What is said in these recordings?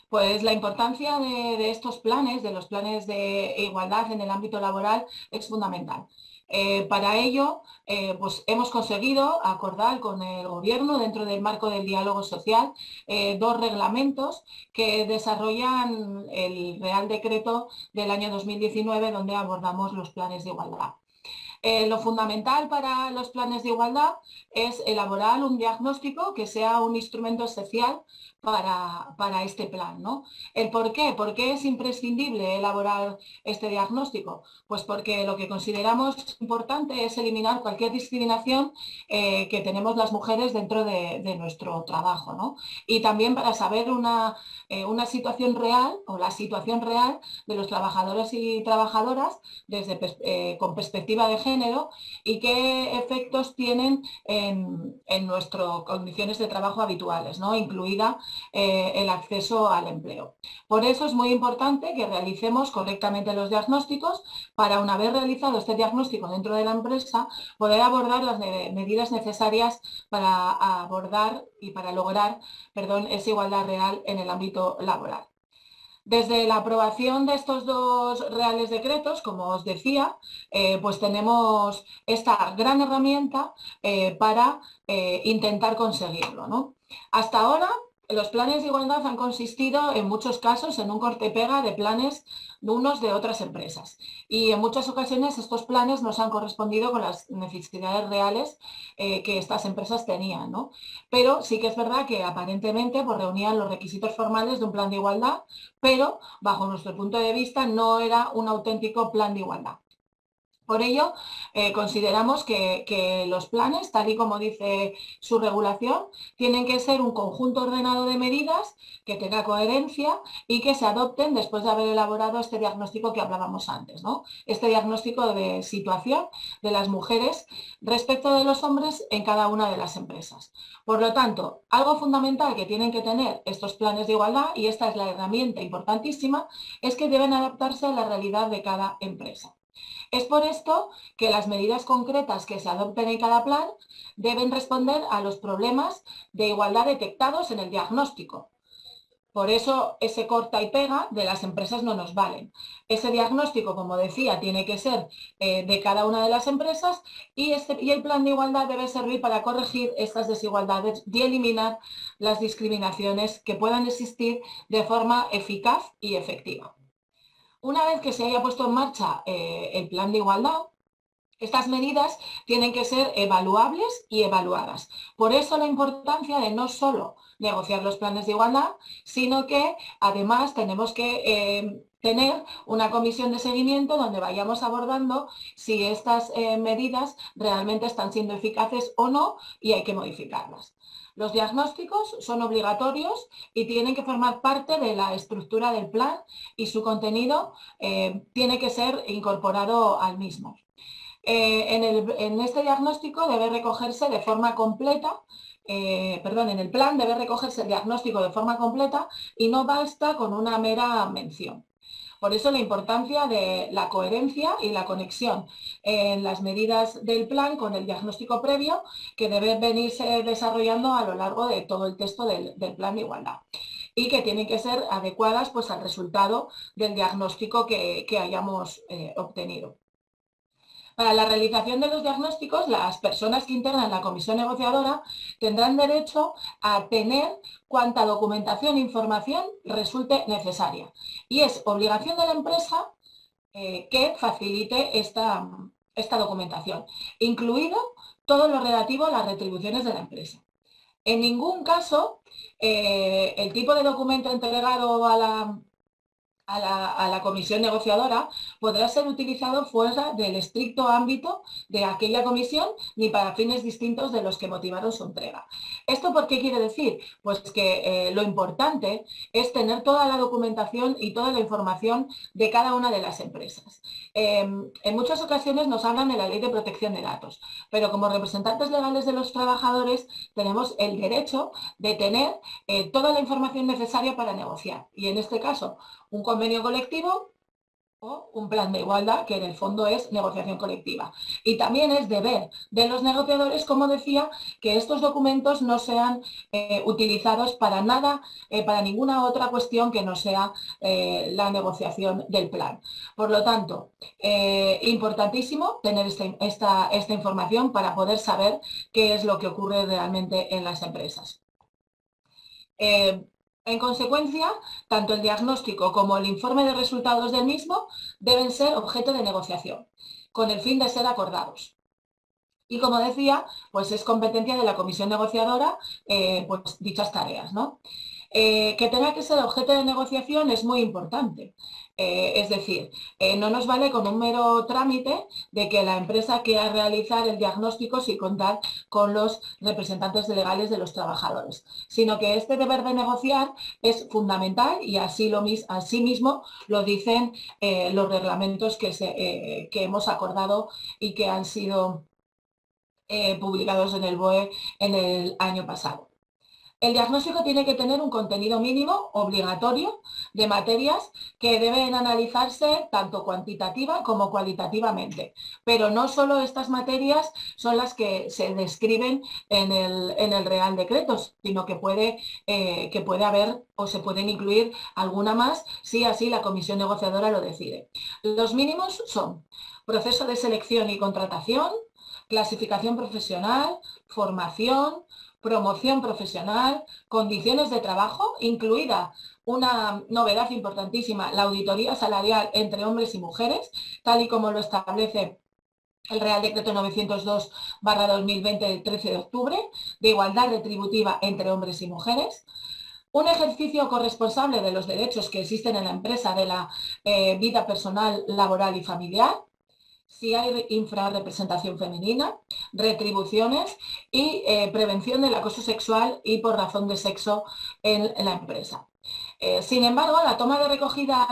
Pues la importancia de estos planes, de los planes de igualdad en el ámbito laboral, es fundamental. Para ello, pues hemos conseguido acordar con el Gobierno, dentro del marco del diálogo social, dos reglamentos que desarrollan el Real Decreto del año 2019, donde abordamos los planes de igualdad. Lo fundamental para los planes de igualdad es elaborar un diagnóstico que sea un instrumento esencial para este plan, ¿no? ¿El por qué? ¿Por qué es imprescindible elaborar este diagnóstico? Pues porque lo que consideramos importante es eliminar cualquier discriminación que tenemos las mujeres dentro de nuestro trabajo, ¿no? Y también para saber una situación real o la situación real de los trabajadores y trabajadoras con perspectiva de género y qué efectos tienen en nuestras condiciones de trabajo habituales, ¿no? Incluida el acceso al empleo. Por eso es muy importante que realicemos correctamente los diagnósticos para, una vez realizado este diagnóstico dentro de la empresa, poder abordar las medidas necesarias para abordar y para lograr, perdón, esa igualdad real en el ámbito laboral. Desde la aprobación de estos dos reales decretos, como os decía, pues tenemos esta gran herramienta para intentar conseguirlo, ¿no? Hasta ahora, los planes de igualdad han consistido en muchos casos en un corte y pega de planes de unos de otras empresas. Y en muchas ocasiones estos planes no se han correspondido con las necesidades reales que estas empresas tenían, ¿no? Pero sí que es verdad que aparentemente pues, reunían los requisitos formales de un plan de igualdad, pero bajo nuestro punto de vista no era un auténtico plan de igualdad. Por ello, consideramos que los planes, tal y como dice su regulación, tienen que ser un conjunto ordenado de medidas que tenga coherencia y que se adopten después de haber elaborado este diagnóstico que hablábamos antes, ¿no? Este diagnóstico de situación de las mujeres respecto de los hombres en cada una de las empresas. Por lo tanto, algo fundamental que tienen que tener estos planes de igualdad, y esta es la herramienta importantísima, es que deben adaptarse a la realidad de cada empresa. Es por esto que las medidas concretas que se adopten en cada plan deben responder a los problemas de igualdad detectados en el diagnóstico. Por eso ese corta y pega de las empresas no nos valen. Ese diagnóstico, como decía, tiene que ser de cada una de las empresas y el plan de igualdad debe servir para corregir estas desigualdades y eliminar las discriminaciones que puedan existir de forma eficaz y efectiva. Una vez que se haya puesto en marcha el plan de igualdad, estas medidas tienen que ser evaluables y evaluadas. Por eso la importancia de no solo negociar los planes de igualdad, sino que además tenemos que tener una comisión de seguimiento donde vayamos abordando si estas medidas realmente están siendo eficaces o no y hay que modificarlas. Los diagnósticos son obligatorios y tienen que formar parte de la estructura del plan y su contenido tiene que ser incorporado al mismo. En este diagnóstico debe recogerse de forma completa, en el plan debe recogerse el diagnóstico de forma completa y no basta con una mera mención. Por eso la importancia de la coherencia y la conexión en las medidas del plan con el diagnóstico previo que debe venirse desarrollando a lo largo de todo el texto del plan de igualdad y que tienen que ser adecuadas pues, al resultado del diagnóstico que hayamos obtenido. Para la realización de los diagnósticos, las personas que integran la comisión negociadora tendrán derecho a tener cuanta documentación e información resulte necesaria. Y es obligación de la empresa que facilite esta documentación, incluido todo lo relativo a las retribuciones de la empresa. En ningún caso, el tipo de documento entregado a la comisión negociadora podrá ser utilizado fuera del estricto ámbito de aquella comisión ni para fines distintos de los que motivaron su entrega. ¿Esto por qué quiere decir? Pues que lo importante es tener toda la documentación y toda la información de cada una de las empresas. En muchas ocasiones nos hablan de la Ley de Protección de Datos, pero como representantes legales de los trabajadores tenemos el derecho de tener toda la información necesaria para negociar. Y en este caso, un convenio colectivo o un plan de igualdad, que en el fondo es negociación colectiva. Y también es deber de los negociadores, como decía, que estos documentos no sean utilizados para nada, para ninguna otra cuestión que no sea la negociación del plan. Por lo tanto, importantísimo tener esta información para poder saber qué es lo que ocurre realmente en las empresas. En consecuencia, tanto el diagnóstico como el informe de resultados del mismo deben ser objeto de negociación, con el fin de ser acordados. Y como decía, pues es competencia de la comisión negociadora pues dichas tareas, ¿no? Que tenga que ser objeto de negociación es muy importante. Es decir, no nos vale con un mero trámite de que la empresa quiera realizar el diagnóstico sin contar con los representantes legales de los trabajadores, sino que este deber de negociar es fundamental y así mismo lo dicen los reglamentos que hemos acordado y que han sido publicados en el BOE en el año pasado. El diagnóstico tiene que tener un contenido mínimo obligatorio de materias que deben analizarse tanto cuantitativa como cualitativamente. Pero no solo estas materias son las que se describen en el Real Decreto, sino que puede haber o se pueden incluir alguna más si así la comisión negociadora lo decide. Los mínimos son proceso de selección y contratación, clasificación profesional, formación, promoción profesional, condiciones de trabajo, incluida una novedad importantísima, la auditoría salarial entre hombres y mujeres, tal y como lo establece el Real Decreto 902/2020 del 13 de octubre, de igualdad retributiva entre hombres y mujeres. Un ejercicio corresponsable de los derechos que existen en la empresa de la vida personal, laboral y familiar, si hay infrarrepresentación femenina, retribuciones y prevención del acoso sexual y por razón de sexo en la empresa. Sin embargo, la toma de recogida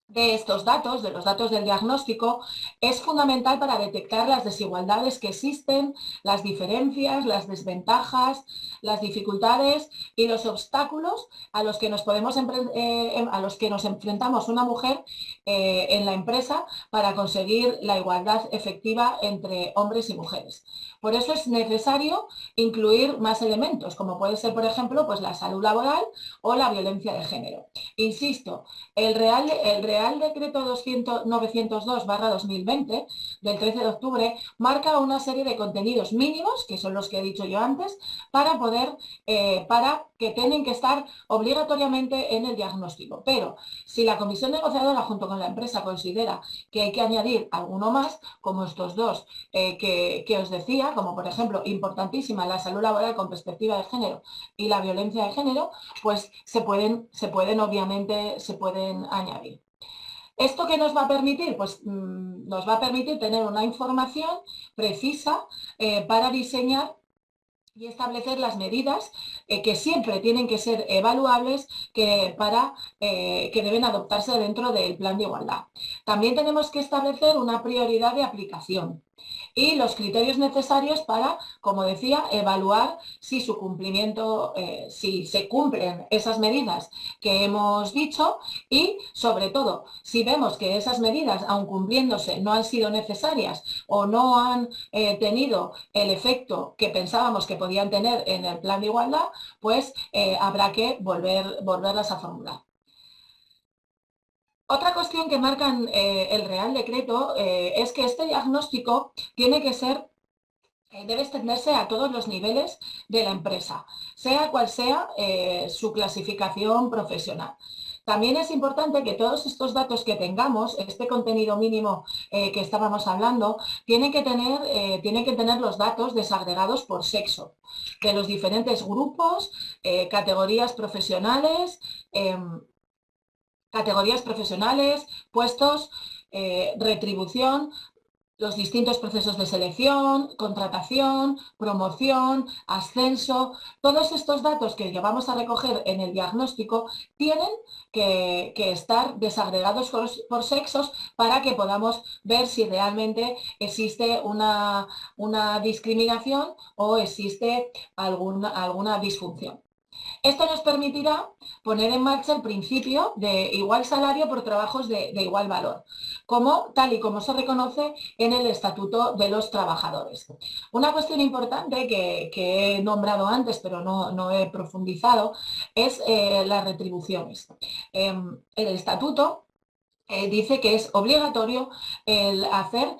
de estos datos, de los datos del diagnóstico, es fundamental para detectar las desigualdades que existen, las diferencias, las desventajas, las dificultades y los obstáculos a los que nos enfrentamos una mujer en la empresa para conseguir la igualdad efectiva entre hombres y mujeres. Por eso es necesario incluir más elementos, como puede ser, por ejemplo, pues la salud laboral o la violencia de género. Insisto, el Real Decreto 902/2020 del 13 de octubre marca una serie de contenidos mínimos, que son los que he dicho yo antes, para que tienen que estar obligatoriamente en el diagnóstico. Pero si la comisión negociadora junto con la empresa considera que hay que añadir alguno más, como estos dos que os decía, como por ejemplo importantísima la salud laboral con perspectiva de género y la violencia de género, pues se pueden añadir. ¿Esto qué nos va a permitir? Pues nos va a permitir tener una información precisa para diseñar y establecer las medidas que siempre tienen que ser evaluables que deben adoptarse dentro del plan de igualdad. También tenemos que establecer una prioridad de aplicación y los criterios necesarios para, como decía, evaluar si su cumplimiento, si se cumplen esas medidas que hemos dicho y, sobre todo, si vemos que esas medidas, aun cumpliéndose, no han sido necesarias o no han tenido el efecto que pensábamos que podían tener en el plan de igualdad, pues habrá que volverlas a formular. Otra cuestión que marca el Real Decreto es que este diagnóstico tiene que ser debe extenderse a todos los niveles de la empresa, sea cual sea su clasificación profesional. También es importante que todos estos datos que tengamos, este contenido mínimo que estábamos hablando, tienen que tener los datos desagregados por sexo, de los diferentes grupos, categorías profesionales, puestos, retribución, los distintos procesos de selección, contratación, promoción, ascenso. Todos estos datos que vamos a recoger en el diagnóstico tienen que estar desagregados por sexos para que podamos ver si realmente existe una discriminación o existe alguna disfunción. Esto nos permitirá poner en marcha el principio de igual salario por trabajos de igual valor, tal y como se reconoce en el Estatuto de los Trabajadores. Una cuestión importante que he nombrado antes, pero no he profundizado, es las retribuciones. El Estatuto dice que es obligatorio el hacer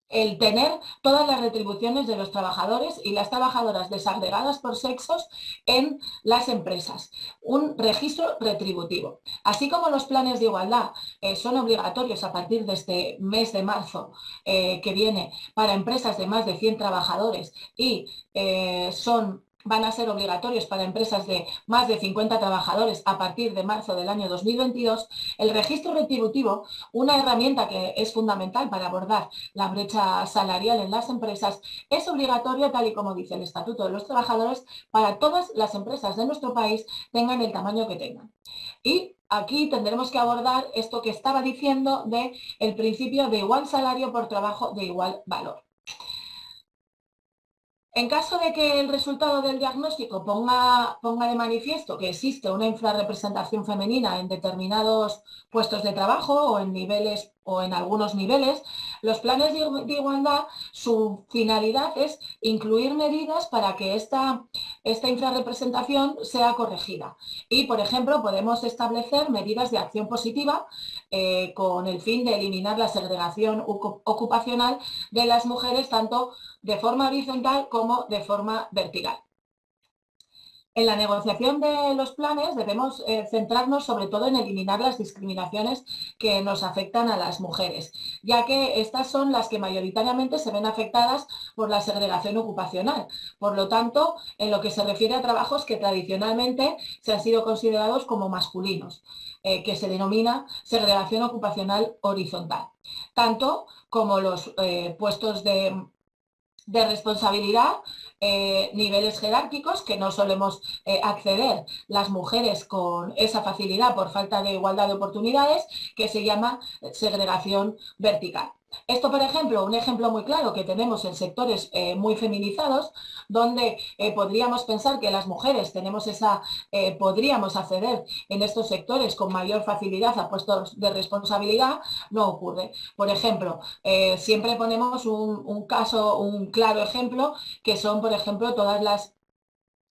el tener todas las retribuciones de los trabajadores y las trabajadoras desagregadas por sexos en las empresas, un registro retributivo. Así como los planes de igualdad son obligatorios a partir de este mes de marzo que viene para empresas de más de 100 trabajadores y van a ser obligatorios para empresas de más de 50 trabajadores a partir de marzo del año 2022, el registro retributivo, una herramienta que es fundamental para abordar la brecha salarial en las empresas, es obligatorio, tal y como dice el Estatuto de los Trabajadores, para todas las empresas de nuestro país, tengan el tamaño que tengan. Y aquí tendremos que abordar esto que estaba diciendo de el principio de igual salario por trabajo de igual valor. En caso de que el resultado del diagnóstico ponga de manifiesto que existe una infrarrepresentación femenina en determinados puestos de trabajo o en niveles o en algunos niveles, los planes de igualdad, su finalidad es incluir medidas para que esta infrarrepresentación sea corregida. Y, por ejemplo, podemos establecer medidas de acción positiva con el fin de eliminar la segregación ocupacional de las mujeres, tanto de forma horizontal como de forma vertical. En la negociación de los planes debemos centrarnos sobre todo en eliminar las discriminaciones que nos afectan a las mujeres, ya que estas son las que mayoritariamente se ven afectadas por la segregación ocupacional. Por lo tanto, en lo que se refiere a trabajos que tradicionalmente se han sido considerados como masculinos, que se denomina segregación ocupacional horizontal, tanto como los puestos de responsabilidad, niveles jerárquicos que no solemos acceder las mujeres con esa facilidad por falta de igualdad de oportunidades, que se llama segregación vertical. Esto, por ejemplo, un ejemplo muy claro que tenemos en sectores muy feminizados, donde podríamos pensar que las mujeres podríamos acceder en estos sectores con mayor facilidad a puestos de responsabilidad, no ocurre. Por ejemplo, siempre ponemos un claro ejemplo, que son, por ejemplo, todas las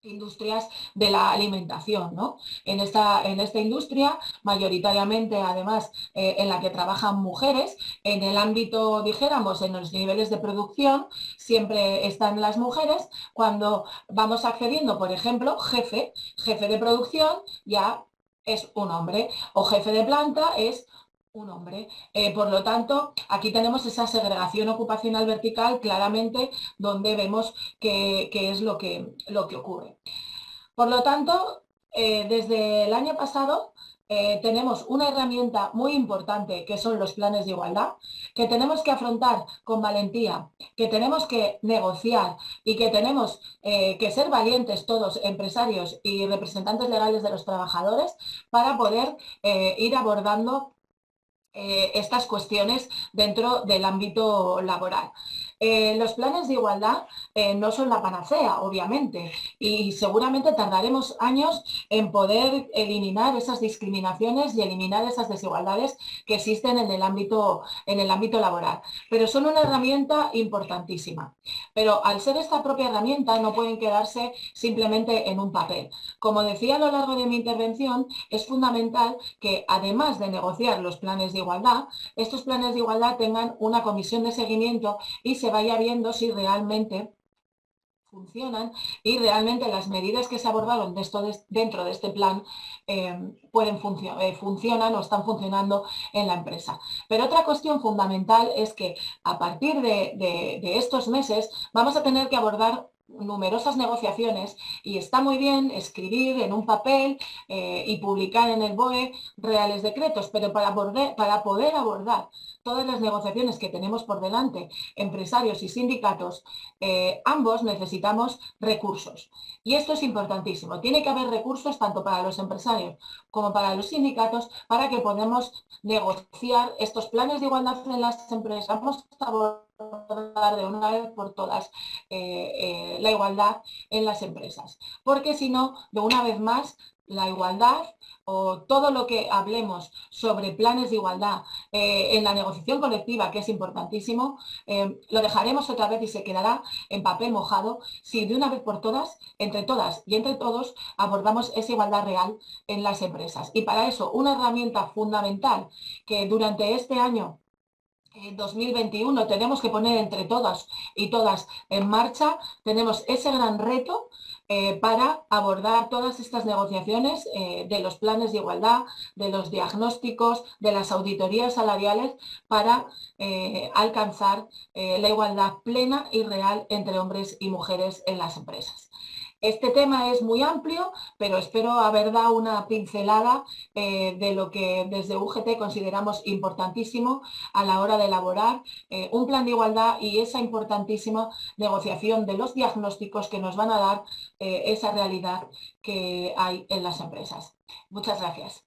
industrias de la alimentación, ¿no? En esta industria, mayoritariamente, además, en la que trabajan mujeres, en el ámbito, dijéramos, en los niveles de producción, siempre están las mujeres. Cuando vamos accediendo, por ejemplo, jefe de producción ya es un hombre, o jefe de planta es un hombre. Por lo tanto, aquí tenemos esa segregación ocupacional vertical claramente, donde vemos qué es lo que ocurre. Por lo tanto, desde el año pasado tenemos una herramienta muy importante, que son los planes de igualdad, que tenemos que afrontar con valentía, que tenemos que negociar y que tenemos que ser valientes todos, empresarios y representantes legales de los trabajadores, para poder ir abordando estas cuestiones dentro del ámbito laboral. Los planes de igualdad no son la panacea, obviamente, y seguramente tardaremos años en poder eliminar esas discriminaciones y eliminar esas desigualdades que existen en el ámbito laboral, pero son una herramienta importantísima. Pero al ser esta propia herramienta, no pueden quedarse simplemente en un papel. Como decía a lo largo de mi intervención, es fundamental que, además de negociar los planes de igualdad, estos planes de igualdad tengan una comisión de seguimiento y se vaya viendo si realmente funcionan y realmente las medidas que se abordaron dentro de este plan funcionan o están funcionando en la empresa. Pero otra cuestión fundamental es que a partir de estos meses vamos a tener que abordar numerosas negociaciones, y está muy bien escribir en un papel y publicar en el BOE reales decretos, pero para poder abordar todas las negociaciones que tenemos por delante, empresarios y sindicatos, ambos necesitamos recursos. Y esto es importantísimo. Tiene que haber recursos tanto para los empresarios como para los sindicatos para que podamos negociar estos planes de igualdad en las empresas. Vamos a abordar de una vez por todas la igualdad en las empresas. Porque si no, de una vez más, la igualdad o todo lo que hablemos sobre planes de igualdad en la negociación colectiva, que es importantísimo, lo dejaremos otra vez y se quedará en papel mojado si de una vez por todas y entre todos, abordamos esa igualdad real en las empresas. Y para eso, una herramienta fundamental que durante este año 2021 tenemos que poner entre todas y todas en marcha, tenemos ese gran reto para abordar todas estas negociaciones de los planes de igualdad, de los diagnósticos, de las auditorías salariales para alcanzar la igualdad plena y real entre hombres y mujeres en las empresas. Este tema es muy amplio, pero espero haber dado una pincelada de lo que desde UGT consideramos importantísimo a la hora de elaborar un plan de igualdad y esa importantísima negociación de los diagnósticos que nos van a dar esa realidad que hay en las empresas. Muchas gracias.